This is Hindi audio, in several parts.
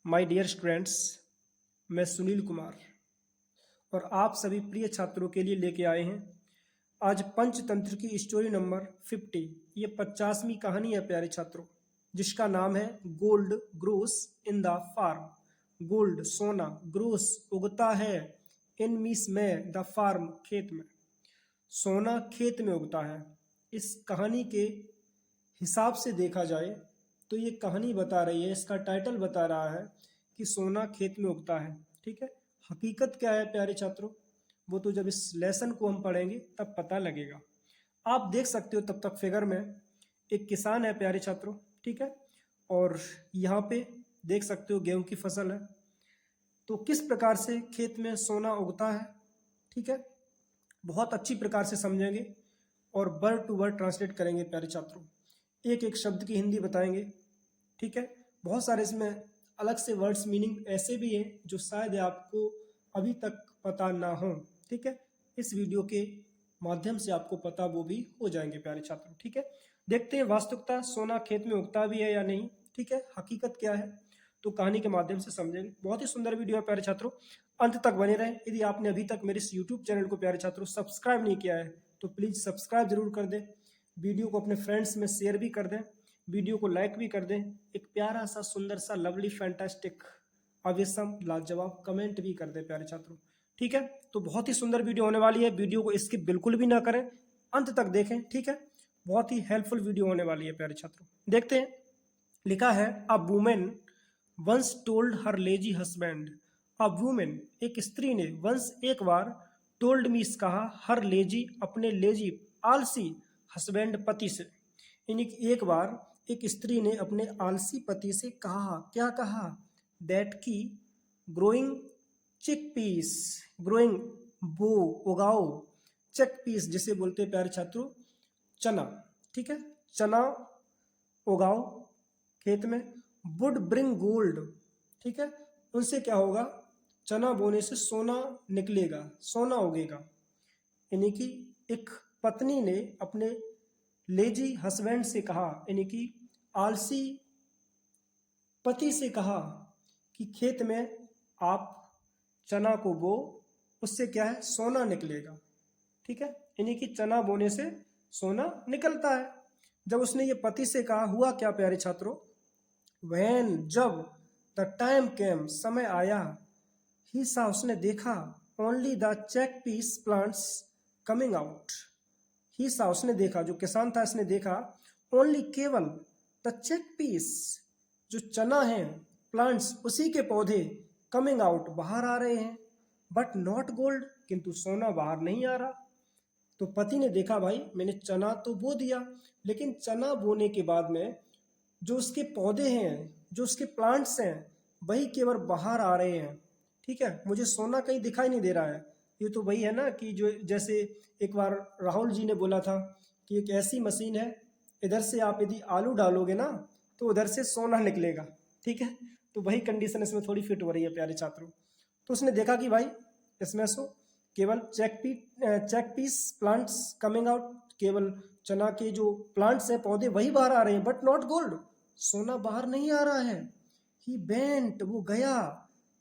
माय डियर स्टूडेंट्स, मैं सुनील कुमार और आप सभी प्रिय छात्रों के लिए लेके आए हैं आज पंचतंत्र की स्टोरी नंबर 50। ये 50वीं कहानी है प्यारे छात्रों, जिसका नाम है gold grows in the farm. Gold सोना, ग्रोस उगता है, इन मीस में, द फार्म खेत में। सोना खेत में उगता है। इस कहानी के हिसाब से देखा जाए तो ये कहानी बता रही है, इसका टाइटल बता रहा है कि सोना खेत में उगता है। ठीक है, हकीकत क्या है प्यारे छात्रों, वो तो जब इस लेसन को हम पढ़ेंगे तब पता लगेगा। आप देख सकते हो तब तक फिगर में एक किसान है प्यारे छात्रों। ठीक है, और यहाँ पे देख सकते हो गेहूं की फसल है। तो किस प्रकार से खेत में सोना उगता है, ठीक है, बहुत अच्छी प्रकार से समझेंगे और वर्ड टू वर्ड ट्रांसलेट करेंगे प्यारे छात्रों। एक एक शब्द की हिंदी बताएंगे। ठीक है, बहुत सारे इसमें अलग से वर्ड्स मीनिंग ऐसे भी हैं जो शायद आपको अभी तक पता ना हो। ठीक है, इस वीडियो के माध्यम से आपको पता वो भी हो जाएंगे प्यारे छात्रों। ठीक है, देखते हैं वास्तविकता सोना खेत में उगता भी है या नहीं। ठीक है, हकीकत क्या है तो कहानी के माध्यम से समझेंगे। बहुत ही सुंदर वीडियो है प्यारे छात्रों, अंत तक बने रहें। यदि आपने अभी तक मेरे इस यूट्यूब चैनल को प्यारे छात्रों सब्सक्राइब नहीं किया है तो प्लीज़ सब्सक्राइब जरूर कर दें। वीडियो को अपने फ्रेंड्स में शेयर भी कर दें, वीडियो को लाइक भी कर दें। एक प्यारा सा सुंदर सा लवली फैंटास्टिक अवेसम लाजवाब कमेंट भी कर दें प्यारे छात्रों। ठीक है, तो बहुत ही सुंदर वीडियो होने वाली है, वीडियो को स्किप बिल्कुल भी ना करें, अंत तक देखें। ठीक है, बहुत ही हेल्पफुल वीडियो होने वाली है प्यारे छात्रों। देखते हैं, लिखा है a women once told her lazy husband. A women एक स्त्री ने, वंस एक बार, टोल्ड मीस कहा, हर लेजी अपने लेजी, आलसी, हस्बैंड पति से। यानी कि एक बार एक स्त्री ने अपने आलसी पति से कहा, क्या कहा, दैट की ग्रोइंग चिक पीस, ग्रोइंग बो उगाओ, चेक पीस जिसे बोलते हैं प्यारे छात्रों चना। ठीक है, चना उगाओ खेत में, वुड ब्रिंग गोल्ड। ठीक है, उनसे क्या होगा, चना बोने से सोना निकलेगा, सोना उगेगा। यानी कि एक पत्नी ने अपने लेजी हस्बैंड से कहा, यानी कि आलसी पति से कहा कि खेत में आप चना को बो, उससे क्या है, सोना निकलेगा। ठीक है, यानी कि चना बोने से सोना निकलता है। जब उसने ये पति से कहा, हुआ क्या प्यारे छात्रों, वैन जब, द टाइम केम समय आया, ही सा उसने देखा, only the check piece plants coming out. He saw उसने देखा, जो किसान था इसने देखा, ओनली केवल, द चेक पीस जो चना है, प्लांट्स उसी के पौधे, कमिंग आउट बाहर आ रहे हैं, बट नॉट गोल्ड किंतु सोना बाहर नहीं आ रहा। तो पति ने देखा, भाई मैंने चना तो बो दिया, लेकिन चना बोने के बाद में जो उसके पौधे हैं, जो उसके प्लांट्स हैं, वही केवल बाहर आ रहे हैं। ठीक है, मुझे सोना कहीं दिखाई नहीं दे रहा है। ये तो वही है ना कि जो जैसे एक बार राहुल जी ने बोला था कि एक ऐसी मशीन है, इधर से आप यदि आलू डालोगे ना तो उधर से सोना निकलेगा। ठीक है, तो वही कंडीशन इसमें थोड़ी फिट हो रही है प्यारे छात्रों। तो उसने देखा कि भाई इसमें सो केवल chick piece plants coming out, केवल चना के जो प्लांट्स हैं, पौधे, वही बाहर आ रहे हैं, बट नॉट गोल्ड, सोना बाहर नहीं आ रहा है। ही बेंट वो गया,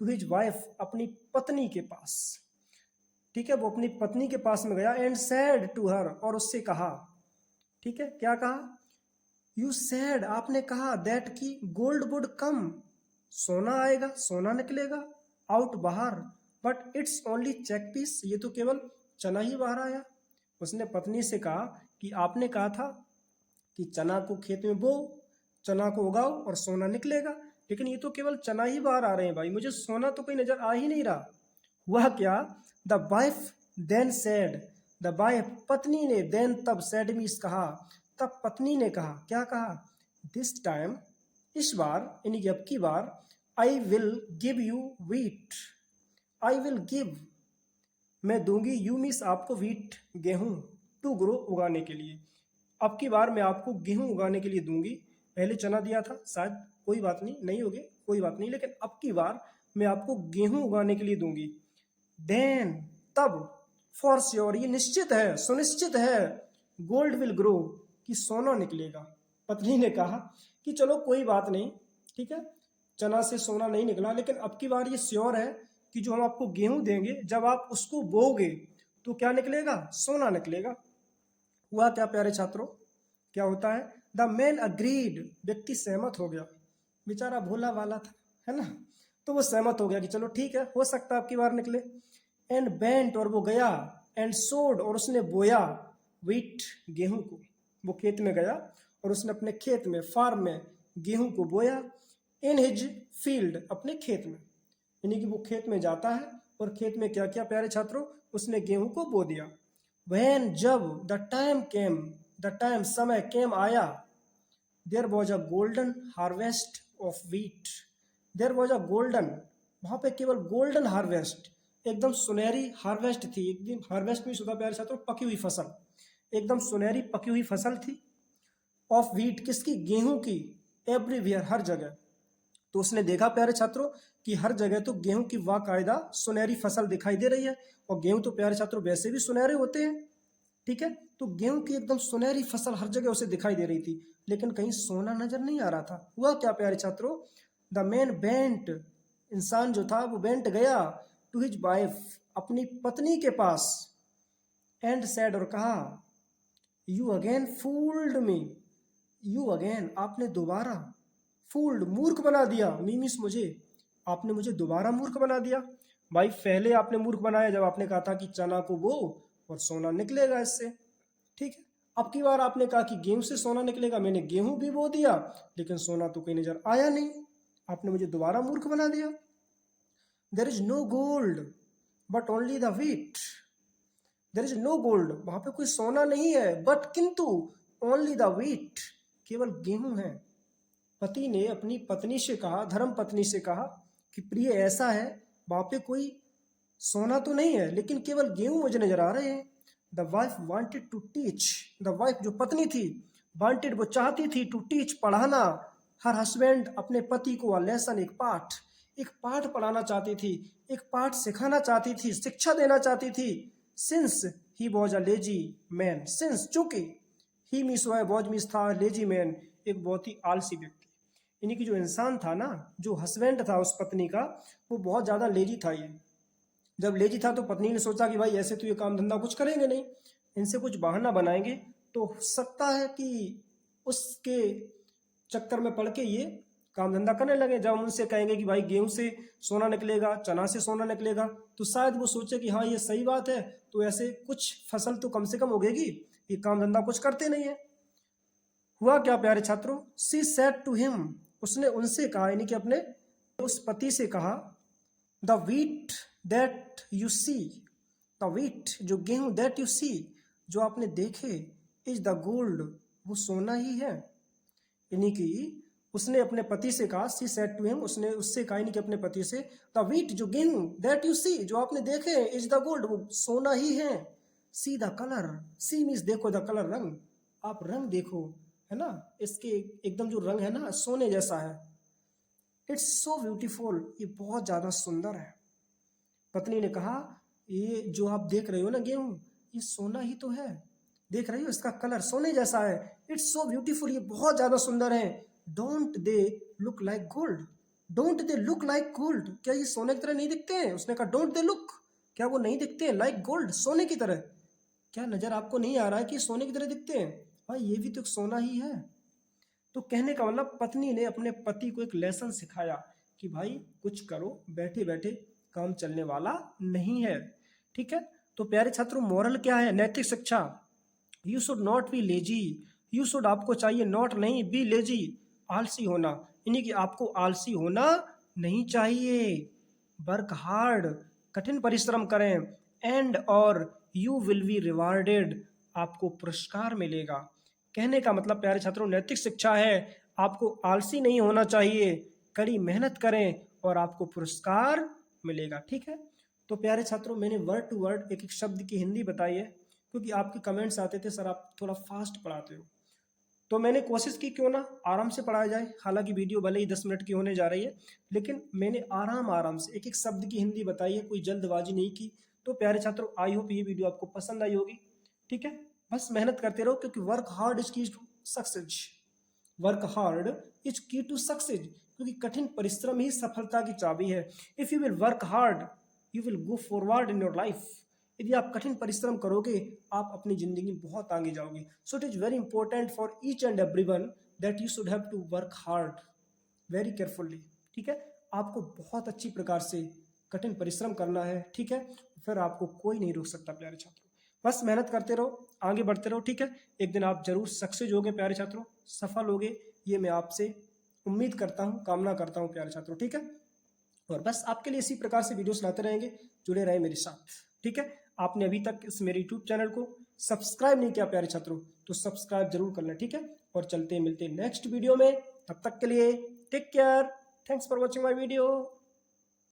टू हिज वाइफ अपनी पत्नी के पास। ठीक है, वो अपनी पत्नी के पास में गया, एंड सैड टू हर और उससे कहा। ठीक है, क्या कहा, यू सैड आपने कहा, दैट की गोल्ड वुड कम सोना आएगा, सोना निकलेगा, आउट बाहर, but it's only chick peas ये तो केवल चना ही बाहर आया। उसने पत्नी से कहा कि आपने कहा था कि चना को खेत में बो, चना को उगाओ और सोना निकलेगा, लेकिन ये तो केवल चना ही बाहर आ रहे हैं भाई, मुझे सोना तो कहीं नजर आ ही नहीं रहा। हुआ क्या, the wife then said, the wife पत्नी ने, देन तब, सैड मीन्स कहा, तब पत्नी ने कहा, क्या कहा, दिस टाइम इस बार, यानी कि अब की बार, I will give you wheat, I will give मैं दूंगी, यू मीन्स आपको, वीट गेहूं, टू ग्रो उगाने के लिए। अब की बार मैं आपको गेहूं उगाने के लिए दूंगी, पहले चना दिया था, शायद कोई बात नहीं, नहीं होगे कोई बात नहीं, लेकिन अब की बार मैं आपको गेहूं उगाने के लिए दूंगी। देन तब, फॉर श्योर ये निश्चित है, सुनिश्चित है, गोल्ड विल ग्रो कि सोना निकलेगा। पत्नी ने कहा कि चलो कोई बात नहीं, ठीक है, चना से सोना नहीं निकला, लेकिन अब की बार ये श्योर है कि जो हम आपको गेहूं देंगे, जब आप उसको बोओगे तो क्या निकलेगा? सोना निकलेगा। हुआ क्या प्यारे छात्रों? क्या होता है? द मैन अग्रीड, व्यक्ति सहमत हो गया। बेचारा भोला वाला था, है ना, तो वो सहमत हो गया कि चलो ठीक है, हो सकता है आपकी बार निकले। एंड बेंट, और वो गया, एंड सोड, और उसने बोया, वीट, गेहूं को। वो खेत में गया और उसने अपने खेत में, फार्म में गेहूं को बोया। इन हिज फील्ड, अपने खेत में, यानी कि वो खेत में जाता है और खेत में क्या क्या प्यारे छात्रों? उसने गेहूं को बो दिया। वैन, जब, the time came, the time, समय, केम, आया, there was a golden harvest of wheat. There was a golden, वहां पे केवल गोल्डन हार्वेस्ट, एकदम सुनहरी हार्वेस्ट थी। एकदम हार्वेस्ट में होता प्यारे छात्रों पकी हुई फसल, एकदम सुनहरी पकी हुई फसल थी। ऑफ वीट, किसकी? गेहूं की। एवरीवेयर, हर जगह। तो उसने देखा प्यारे छात्रों कि हर जगह तो गेहूं की बाकायदा सुनहरी फसल दिखाई दे रही है, और गेहूं तो प्यारे छात्रों वैसे भी सुनहरे होते हैं, ठीक है। तो गेहूं की एकदम सुनहरी फसल हर जगह उसे दिखाई दे रही थी, लेकिन कहीं सोना नजर नहीं आ रहा था। हुआ क्या प्यारे छात्रों? द मैन बेंट, इंसान जो था वो बेंट गया, टू हिज वाइफ, अपनी पत्नी के पास, एंड सैड, और कहा, you again fooled me, you again, आपने दोबारा, फूल्ड, मूर्ख बना दिया, मीमिस, मुझे, आपने मुझे दोबारा मूर्ख बना दिया। भाई पहले आपने मूर्ख बनाया जब आपने कहा था कि चना को बो और सोना निकलेगा इससे, ठीक है। अब की बार आपने कहा कि गेहूं से सोना निकलेगा, मैंने गेहूं भी बो दिया, लेकिन सोना तो कहीं नजर आया नहीं, आपने मुझे दोबारा मूर्ख बना दिया। There is no gold but only the wheat, there is no gold, वहां पे कोई सोना नहीं है, बट किंतु ओनली द वीट, केवल गेहूं है। पति ने अपनी पत्नी से कहा, धर्म पत्नी से कहा कि प्रिय ऐसा है, वहां पे कोई सोना तो नहीं है, लेकिन केवल गेहूं मुझे नजर आ रहे हैं। The wife wanted to teach, the wife जो पत्नी थी, वांटेड वो चाहती थी, टू टीच, पढ़ाना, हर हस्बैंड, अपने पति को, लेसन, एक पाठ, एक पाठ पढ़ाना चाहती थी, एक पाठ सिखाना चाहती थी, शिक्षा देना चाहती थी। Since he was a lazy man, since, चूंकि, ही मीस हुआ है, वॉज मीस था, लेजी मैन, एक बहुत ही आलसी व्यक्ति, यानी कि जो इंसान था ना, जो हस्बैंड था उस पत्नी का, वो बहुत ज़्यादा लेजी था। ये जब लेजी था तो पत्नी ने सोचा कि भाई ऐसे तो ये काम धंधा कुछ करेंगे नहीं, इनसे कुछ बहाना बनाएंगे तो हो सकता है कि उसके चक्कर में पड़ के ये काम धंधा करने लगे। जब हम उनसे कहेंगे कि भाई गेहूं से सोना निकलेगा, चना से सोना निकलेगा, तो शायद वो सोचे कि हाँ ये सही बात है, तो ऐसे कुछ फसल तो कम से कम उगेगी, ये काम धंधा कुछ करते नहीं है। हुआ क्या प्यारे छात्रों? सी सेड टू हिम, उसने उनसे कहा, यानी कि अपने उस पति से कहा, the wheat that you see, the wheat, जो गेहूं, दैट यू सी, जो आपने देखे, इज द गोल्ड, वो सोना ही है। यानी कि उसने अपने पति से कहा, सी सेड टू हिम, उसने उससे कहा, यानी कि अपने पति से, द वीट, जो गेहूं, दैट यू सी, जो आपने देखे, इज द गोल्ड, वो सोना ही है। See the colour, see means देखो, द कलर, रंग, आप रंग देखो, है ना, इसके एकदम जो रंग है ना, सोने जैसा है। इट्स सो ब्यूटीफुल, ये बहुत ज्यादा सुंदर है। पत्नी ने कहा, ये जो आप देख रहे हो ना गेहूं, ये सोना ही तो है, देख रही हो इसका कलर सोने जैसा है। इट्स सो ब्यूटीफुल, ये बहुत ज्यादा सुंदर है। Don't they look like gold, don't they look like gold, क्या ये सोने की तरह नहीं दिखते हैं? उसने कहा डोंट दे लुक, क्या वो नहीं दिखते हैं लाइक गोल्ड, सोने की तरह? क्या नजर आपको नहीं आ रहा है कि सोने की तरह दिखते हैं? भाई ये भी तो सोना ही है। तो कहने का मतलब पत्नी ने अपने पति को एक लेसन सिखाया कि भाई कुछ करो, बैठे बैठे काम चलने वाला नहीं है, ठीक है। तो प्यारे छात्रों, मोरल क्या है, नैतिक शिक्षा, you should not be lazy, you should, आपको चाहिए, नॉट, नहीं, बी लेजी, आलसी होना, यानी कि आपको आलसी होना नहीं चाहिए। वर्क हार्ड, कठिन परिश्रम करें, एंड, और, यू विल बी रिवार्डेड, आपको पुरस्कार मिलेगा। कहने का मतलब प्यारे छात्रों, नैतिक शिक्षा है, आपको आलसी नहीं होना चाहिए, कड़ी मेहनत करें और आपको पुरस्कार मिलेगा, ठीक है। तो प्यारे छात्रों, मैंने वर्ड टू वर्ड एक एक शब्द की हिंदी बताई है, क्योंकि आपके कमेंट्स आते थे सर आप थोड़ा फास्ट पढ़ाते हो, तो मैंने कोशिश की क्यों ना आराम से पढ़ाया जाए। हालांकि वीडियो भले ही 10 मिनट की होने जा रही है, लेकिन मैंने आराम आराम से एक एक शब्द की हिंदी बताई है, कोई जल्दबाजी नहीं की। तो प्यारे छात्रों, आई होप ये वीडियो आपको पसंद आई होगी, ठीक है। बस मेहनत करते रहो, क्योंकि work hard is key to success, work hard is key to success, क्योंकि कठिन परिश्रम ही सफलता की चाबी है। If you will work hard you will go forward in your life. यदि आप कठिन परिश्रम करोगे आप अपनी जिंदगी में बहुत आगे जाओगे। So it is very important for each and everyone that you should have to work hard very carefully. ठीक है, आपको बहुत अच्छी प्रकार से कठिन परिश्रम करना है। ठीक है, फिर आपको कोई नहीं रोक सकता प्यारे छात्रों। बस मेहनत करते रहो, आगे बढ़ते रहो। ठीक है, एक दिन आप जरूर सक्सेस होगे प्यारे छात्रों, सफल होगे, ये मैं आपसे उम्मीद करता हूँ, कामना करता हूँ प्यारे छात्रों। ठीक है, और बस आपके लिए इसी प्रकार से वीडियोस लाते रहेंगे, जुड़े रहे मेरे साथ। ठीक है, आपने अभी तक इस मेरे यूट्यूब चैनल को सब्सक्राइब नहीं किया प्यारे छात्रों तो सब्सक्राइब जरूर कर लें। ठीक है, और चलते मिलते नेक्स्ट वीडियो में, तब तक के लिए take care, thanks for watching my video.